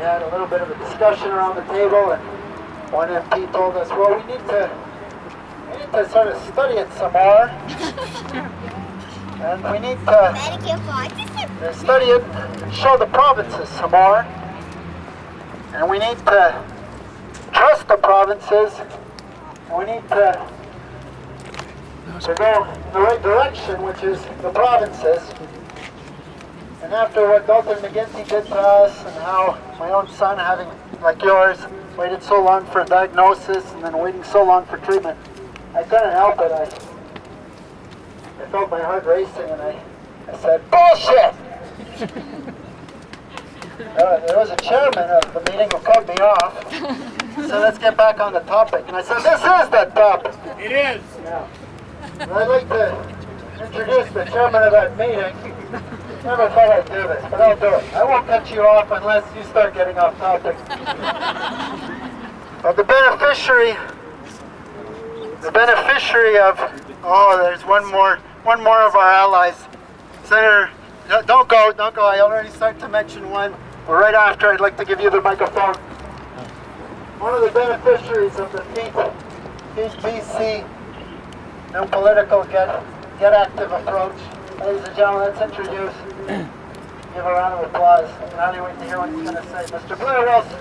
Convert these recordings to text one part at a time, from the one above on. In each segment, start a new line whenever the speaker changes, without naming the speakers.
We had a little bit of a discussion around the table, and one MP told us, well, we need to sort of study it some more. And we need to study it and show the provinces some more. And we need to trust the provinces. And we need to go in the right direction, which is the provinces. And after what Dalton McGuinty did to us, and how my own son, having, like yours, waited so long for a diagnosis and then waiting so long for treatment, I couldn't help it. I felt my heart racing, and I said, bullshit! There was a chairman of the meeting who cut me off. So let's get back on the topic. And I said, this is the topic.
It is.
Yeah. And I'd like to introduce the chairman of that meeting. Never thought I'd do this, but I'll do it. I won't cut you off unless you start getting off topic. But the beneficiary of, there's one more of our allies. Senator, don't go. I already started to mention one. But right after, I'd like to give you the microphone. One of the beneficiaries of the Feed BC, no political, get active approach. Ladies and gentlemen, let's introduce, give a round of applause. I'm really waiting to hear what he's going to say. Mr. Blair Wilson.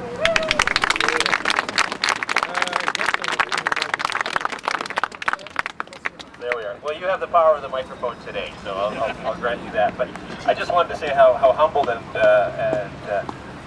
There we are. Well, you have the power of the microphone today, so I'll grant you that. But I just wanted to say how humbled and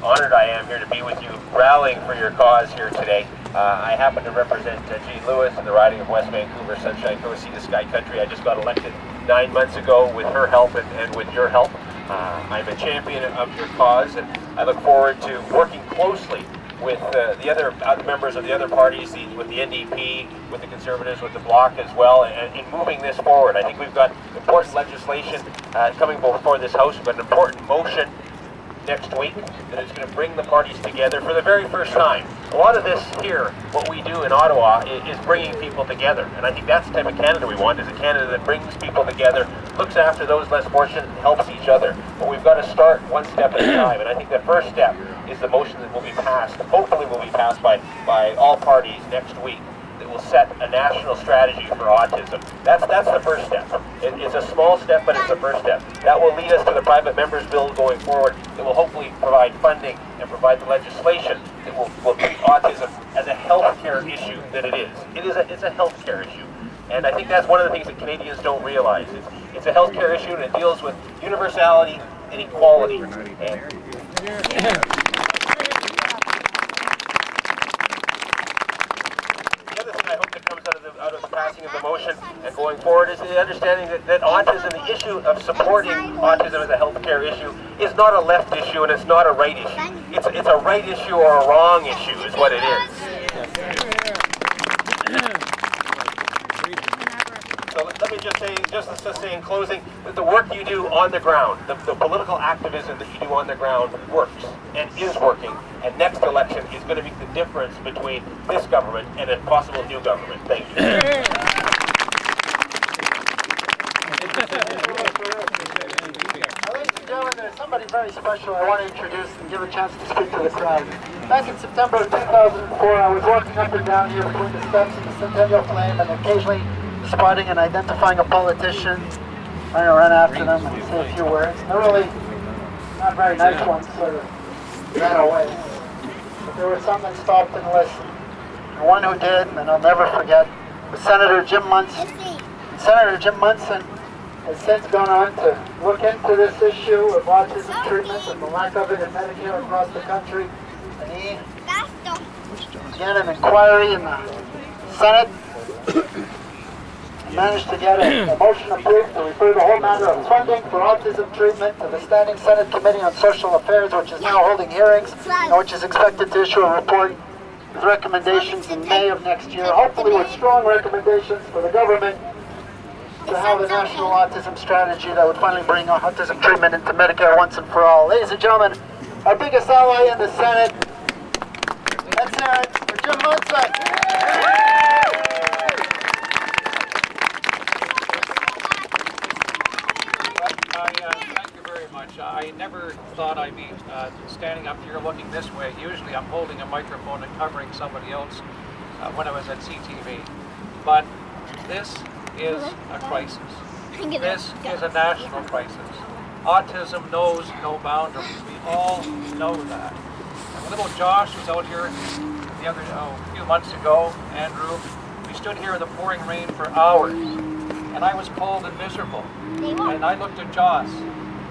honored I am here to be with you, rallying for your cause here today. I happen to represent Jean Lewis in the riding of West Vancouver, Sunshine Coast, Sea to Sky Country. I just got elected 9 months ago with her help and with your help. I'm a champion of your cause, and I look forward to working closely with the other members of the other parties, with the NDP, with the Conservatives, with the Bloc as well, and in moving this forward. I think we've got important legislation coming before this House, but an important motion next week that is going to bring the parties together for the very first time. A lot of this here, what we do in Ottawa, is bringing people together, and I think that's the type of Canada we want, is a Canada that brings people together, looks after those less fortunate, and helps each other. But we've got to start one step at a time, and I think the first step is the motion that will be passed, hopefully will be passed by all parties next week, that will set a national strategy for autism. That's the first step. It's a small step, but it's the first step. That will lead us to the private members bill going forward that will hopefully provide funding and provide the legislation that will treat autism as a healthcare issue that it is. It's a healthcare issue. And I think that's one of the things that Canadians don't realize. It's a healthcare issue, and it deals with universality and equality. Out of the passing of the motion and going forward is the understanding that autism, the issue of supporting autism as a healthcare issue, is not a left issue and it's not a right issue. It's a right issue or a wrong issue is what it is. So let me just say in closing that the work you do on the ground, the political activism that you do on the ground works and is working, and next election is going to make the difference between this government and a possible new government. Thank you.
Ladies and gentlemen, there's somebody very special I want to introduce and give a chance to speak to the crowd. Back in September of 2004, I was walking up and down here between the steps of the Centennial Flame and occasionally spotting and identifying a politician, trying to run after them and say a few words. They're really not very nice ones, sort of ran away. But there were some that stopped and listened. And one who did, and I'll never forget, was Senator Jim Munson. And Senator Jim Munson has since gone on to look into this issue of autism treatment and the lack of it in Medicare across the country. And he began an inquiry in the Senate. Managed to get a motion approved to refer the whole matter of funding for autism treatment to the Standing Senate Committee on Social Affairs, which is now holding hearings, and which is expected to issue a report with recommendations in May of next year, hopefully with strong recommendations for the government to have a national autism strategy that would finally bring autism treatment into Medicare once and for all. Ladies and gentlemen, our biggest ally in the Senate, let's hear it for Jim Munson.
Thank you very much. I never thought I'd be standing up here looking this way. Usually I'm holding a microphone and covering somebody else when I was at CTV. But this is a crisis. This is a national crisis. Autism knows no boundaries. We all know that. And little Josh was out here a few months ago, Andrew. We stood here in the pouring rain for hours, and I was cold and miserable. And I looked at Josh,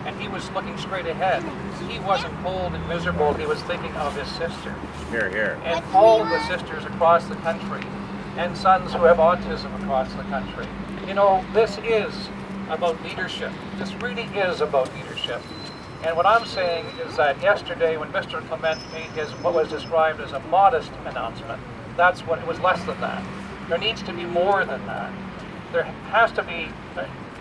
and he was looking straight ahead. He wasn't cold and miserable, he was thinking of his sister.
Here.
And all of the sisters across the country, and sons who have autism across the country. You know, this is about leadership. This really is about leadership. And what I'm saying is that yesterday when Mr. Clement made his, what was described as a modest announcement, that's what it was, less than that. There needs to be more than that. There has to be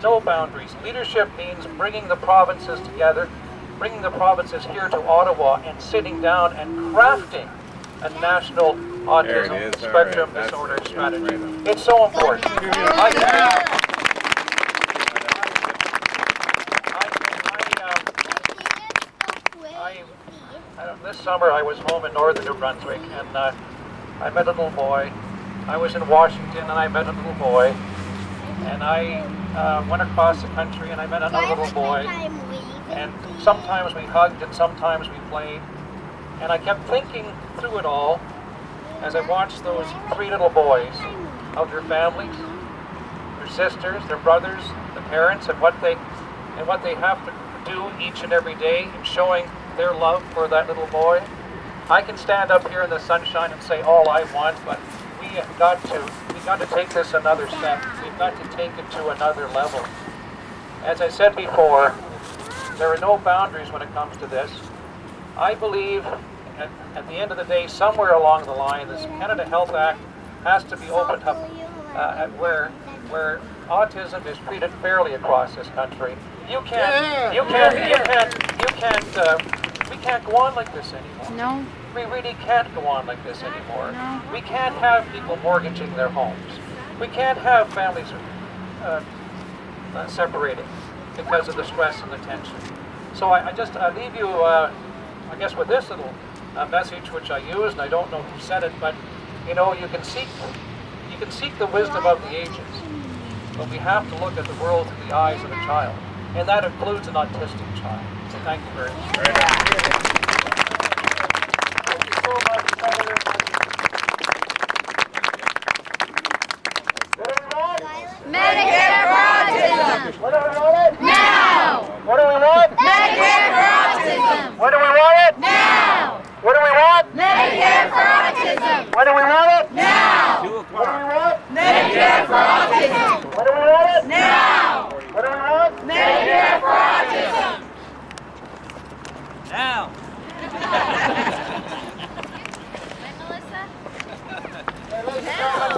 no boundaries. Leadership means bringing the provinces together, bringing the provinces here to Ottawa and sitting down and crafting a national autism spectrum disorder strategy. It's so important. This summer I was home in northern New Brunswick, and I met a little boy. I was in Washington and I met a little boy, and I went across the country and I met another little boy, and sometimes we hugged and sometimes we played, and I kept thinking through it all as I watched those three little boys of their families, their sisters, their brothers, the parents, and what they have to do each and every day in showing their love for that little boy. I can stand up here in the sunshine and say all I want, but we've got to take this another step. We've got to take it to another level. As I said before, there are no boundaries when it comes to this. I believe at the end of the day, somewhere along the line, this Canada Health Act has to be opened up where autism is treated fairly across this country. We can't go on like this anymore.
No.
We really can't go on like this anymore.
No.
We can't have people mortgaging their homes. We can't have families separating because of the stress and the tension. So I leave you, I guess, with this little message which I used, and I don't know who said it, but you know, you can seek the wisdom of the ages, but we have to look at the world through the eyes of a child, and that includes an autistic child. So thank you very much.
Thank you so much, Senator. What do we want?
Medicare for autism!
What do we want it?
Now!
What do we want?
Medicare for autism!
When do we want it?
Now!
What do we want?
Medicare for autism!
When do we want it?
Now!
What do we want?
Medicare for autism!
When do we want it?
Now!
What do we want?
Medicare for autism!
Now!
Hey, ladies and gentlemen,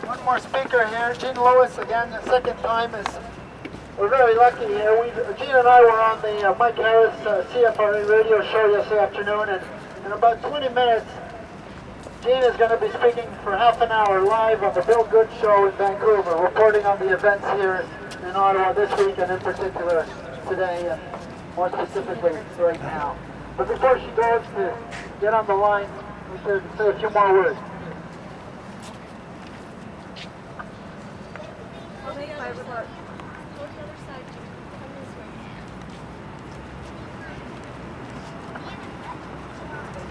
one more speaker here. Gene Lewis, again, the second time. We're very lucky here. Gene and I were on the Mike Harris CFRA radio show yesterday afternoon, and in about 20 minutes, Gene is going to be speaking for half an hour live on the Bill Good Show in Vancouver, reporting on the events here in Ottawa this week, and in particular today, and more specifically right now. But before she goes to get on the line, we should say a few more words.
I'll make my remarks.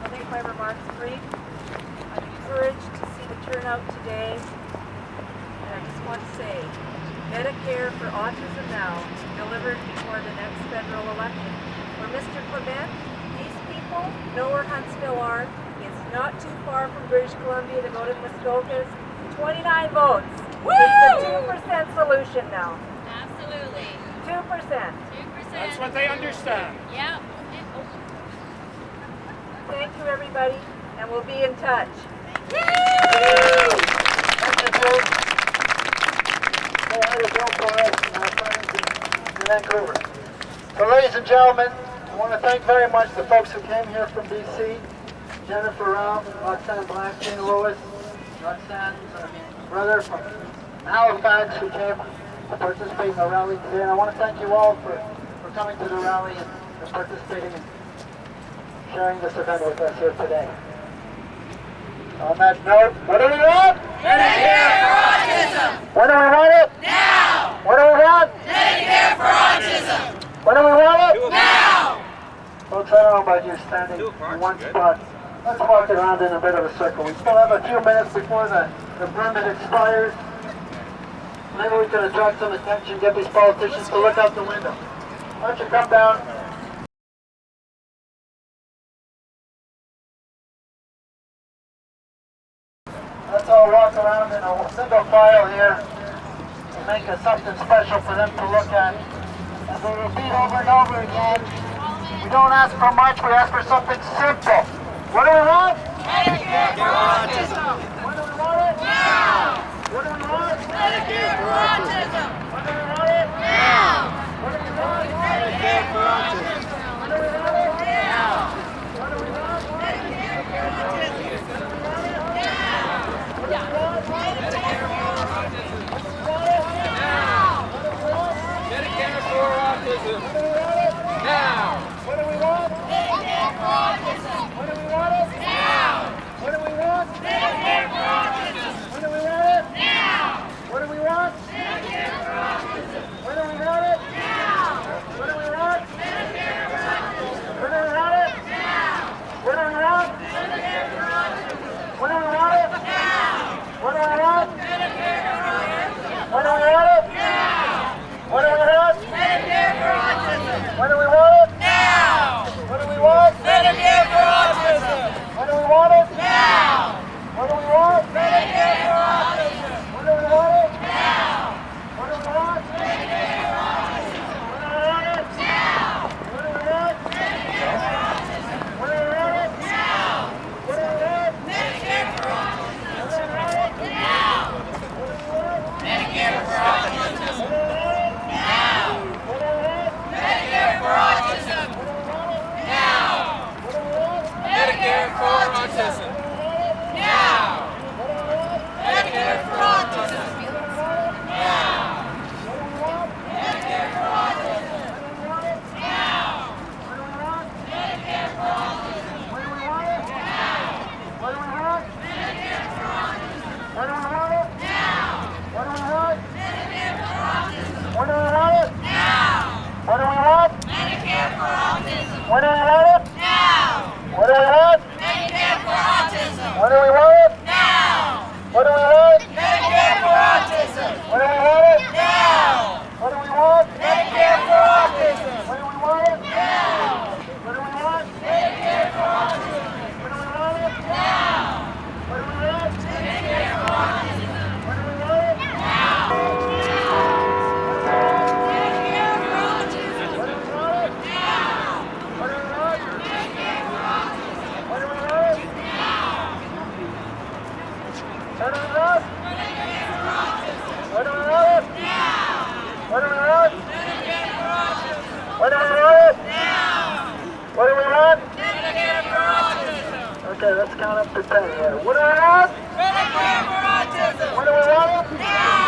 I'll make my remarks brief. I'm encouraged to see the turnout today, and I just want to say, Medicare for Autism Now, delivered before the next federal election. For Mr. Clement, these people know where Huntsville are. It's not too far from British Columbia to go to Muskokas. 29 votes. Woo! It's a 2% solution now.
Absolutely.
2%.
2%.
That's what they understand.
Yep.
Thank you, everybody, and we'll be in touch.
Thank you, Jane. Say hi to Bill for us and our friends in Vancouver. So, ladies and gentlemen, I want to thank very much the folks who came here from BC. Jennifer Ralph, Roxanne Black, Gene Lewis, Roxanne's brother from Halifax who came to participate in the rally today. And I want to thank you all for for coming to the rally and participating and sharing this event with us here today. On that note, what do we want?
Medicare for autism.
When do we want it?
Now.
What do we want?
Medicare for autism.
When do we want it?
Now.
Folks, I don't know about you standing in one spot. Let's walk around in a bit of a circle. We still have a few minutes before the permit expires. Maybe we can attract some attention, get these politicians to look out the window. Why don't you come down? Let's all walk around in a single file here and make it something special for them to look at. As we repeat over and over again, we don't ask for much, we ask for something simple. What do we want?
Medicare for autism.
When do we want it?
Now.
What do we want?
Medicare for autism.
When do we want it?
Now.
What do we want?
Medicare for autism.
When do we want it?
Now.
What do we want?
Medicare for autism. Now.
What do we want?
Medicare for autism.
What do we want it?
Now.
What do we want?
Medicare for autism.
What do we want it?
Now.
What do we want?
Medicare for autism.
When do we want it?
Now.
What do we want?
Medicare for autism.
When do we want it?
Now.
What do we want?
Medicare for autism.
When do we want it?
Now.
What do we want?
Medicare for autism.
When do we want it?
Now.
What do we want?
Medicare for autism.
When do we want it?
Now.
What do we want?
Medicare for autism.
When do we want it?
Now.
What do we want?
Medicare for autism.
When do we want it?
Now.
What do we want?
Medicare for autism.
When do we want it?
Now.
What do we want?
Medicare for autism.
When do we want it?
Now.
What do we want?
Medicare for autism.
When do we want it?
Now.
What do we want?
Medicare for autism.
When do we want it?
Now.
What do we want?
Medicare for autism.
When do we want it?
Now.
What do we want?
Medicare for autism.
When do we want it?
Now.
What do we want?
Medicare for autism.
When do we want it?
Now.
What do we want?
Medicare for autism.
Now.
What do we want?
Medicare for autism. Now.
What do we want?
Medicare for autism.
When do we want it?
Now.
What do we want?
Medicare for autism.
When do we want it? What do we want?
Medicare for autism.
When do we want it?
Now.
What do we want?
Medicare for autism.
When do we want it?
Now.
What do we want?
Medicare for autism.
When do we want it?
Now.
What do we want?
Medicare for autism.
When do we want it?
Now.
What do we want?
Medicare for autism.
When do we want it?
Now.
What do we want?
Medicare for autism.
When do we want it?
Now.
What do we want?
Medicare for autism.
When do we want it?
Now.
What do we want?
Medicare for autism.
When do we want it?
Now. Medicare for autism.
When do we want it?
Now.
What do we want?
Medicare for autism.
When do we want it?
Now.
When do we want?
Medicare for autism.
When do we want it?
Now.
When do we want?
Medicare for autism.
When do we want it?
Now.
What do we want?
Medicare for autism.
Okay, let's count up to 10 here. What do we want?
Medicare for autism.
When do we want it?
Now.